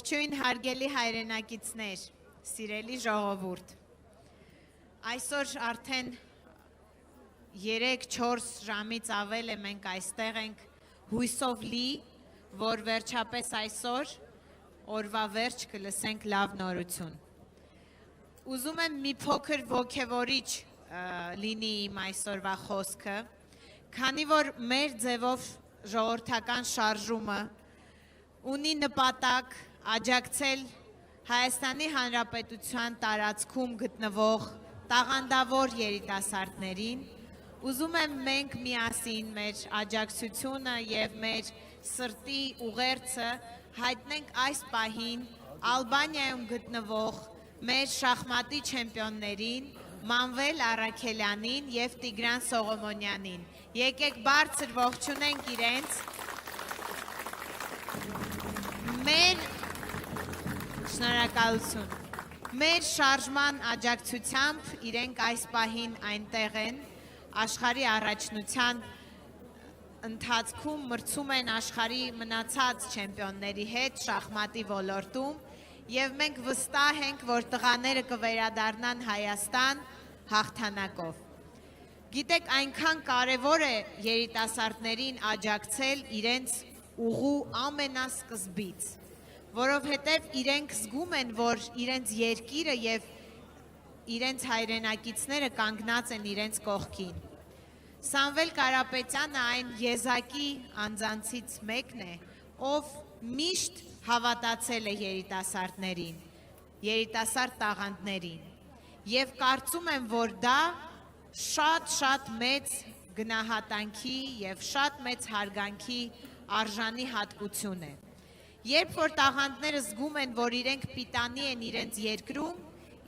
Ողջույն հարգելի հայրենակիցներ, սիրելի ժողովուրդ։ Այսօր արդեն 3-4 ժամից ավել է մենք այստեղ ենք հույսով լի, որ վերջապես այսօր օրվա վերջ կլսենք լավ նորություն։ Ուզում եմ մի փոքր ոգևորիչ լինի իմ այսօրվա խոսքը, քանի որ մեր ձևով ժողովրդական շարժումը ունի նպատակ աջակցել Հայաստանի Հանրապետության տարածքում գտնվող տաղանդավոր երիտասարդներին, ուզում եմ մենք միասին մեր աջակցությունը եւ մեր սրտի ուղերձը հայտնենք այս պահին Ալբանիայում գտնվող մեր շախմատի չեմպիոններին Մանվել Առաքելյանին եւ Տիգրան Սողոմոնյանին։ Եկեք բարձր ողջունենք իրենց։ Շնորհակալություն։ Մեր շարժման աջակցությամբ իրենք այս պահին այնտեղ են, աշխարհի առաջնության ընթացքում մրցում են աշխարհի մնացած չեմպիոնների հետ շախմատի ոլորտում եւ մենք վստահ ենք, որ տղաները կվերադառնան Հայաստան հաղթանակով։ Գիտեք, այնքան կարևոր է երիտասարդներին աջակցել իրենց ուղու ամենասկզբից, որովհետև իրենք զգում են, որ իրենց երկիրը եւ իրենց հայրենակիցները կանգնած են իրենց կողքին։ Սամվել Կարապետյանը այն եզակի անձանցից մեկն է, ով միշտ հավատացել է երիտասարդներին, երիտասարդ տաղանդներին, եւ կարծում եմ, որ դա շատ մեծ գնահատանքի եւ շատ մեծ հարգանքի արժանի հատկություն է։ Երբ որ տաղանդները զգում են, որ իրենք պիտանի են իրենց երկրում,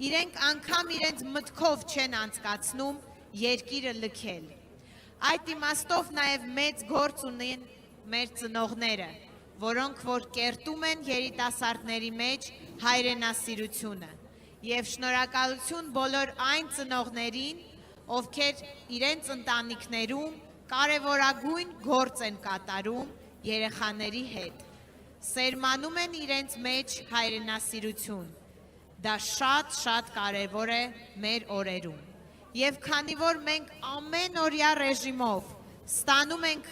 իրենք անգամ իրենց մտքով չեն անցկացնում երկիրը լքել։ Այդ իմաստով նաև մեծ գործ ունեն մեր ծնողները, որոնք որ կերտում են երիտասարդների մեջ հայրենասիրությունը։ Եվ շնորհակալություն բոլոր այն ծնողներին, ովքեր իրենց ընտանիքներում կարևորագույն գործ են կատարում երեխաների հետ։ Սերմանում են իրենց մեջ հայրենասիրություն։ Դա շատ կարևոր է մեր օրերում։ Եվ քանի որ մենք ամենօրյա ռեժիմով ստանում ենք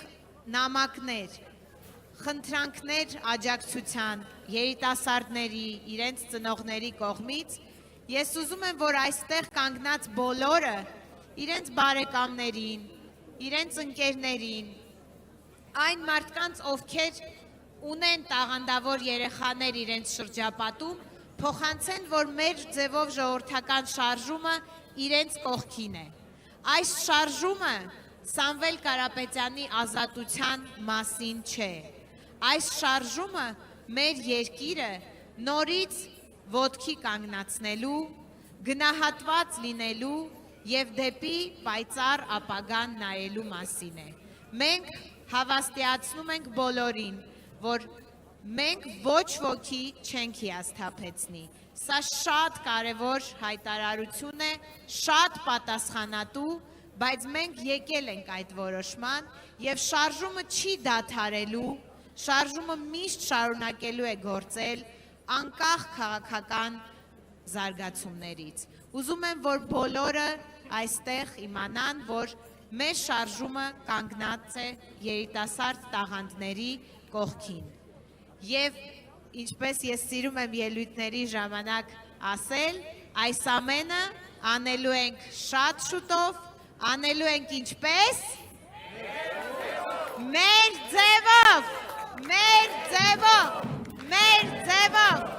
նամակներ, խնդրանքներ աջակցության երիտասարդների, իրենց ծնողների կողմից, ես ուզում եմ, որ այստեղ կանգնած բոլորը իրենց բարեկամներին, իրենց ընկերներին, այն մարդկանց, ովքեր ունեն տաղանդավոր երեխաներ իրենց շրջապատում, փոխանցեն, որ մեր ձևով ժողովրդական շարժումը իրենց կողքին է։ Այս շարժումը Սամվել Կարապետյանի ազատության մասին չէ։ Այս շարժումը մեր երկիրը նորից ոտքի կանգնացնելու, գնահատված լինելու եւ դեպի պայծառ ապագան նայելու մասին է։ Մենք հավաստիացնում ենք բոլորին, որ մենք ոչ ոքի չենք հիասթափեցնի։ Սա շատ կարևոր հայտարարություն է, շատ պատասխանատու, բայց մենք եկել ենք այդ որոշման եւ շարժումը չի դադարելու, շարժումը միշտ շարունակելու է գործել անկախ քաղաքական զարգացումներից։ Ուզում եմ, որ բոլորը այստեղ իմանան, որ մեր շարժումը կանգնած է երիտասարդ տաղանդների կողքին։ Եվ ինչպես ես սիրում եմ ելույթների ժամանակ ասել, այս ամենը անելու ենք շատ շուտով, անելու ենք ինչպես? Մեր ձևով, մեր ձևով, մեր ձևով։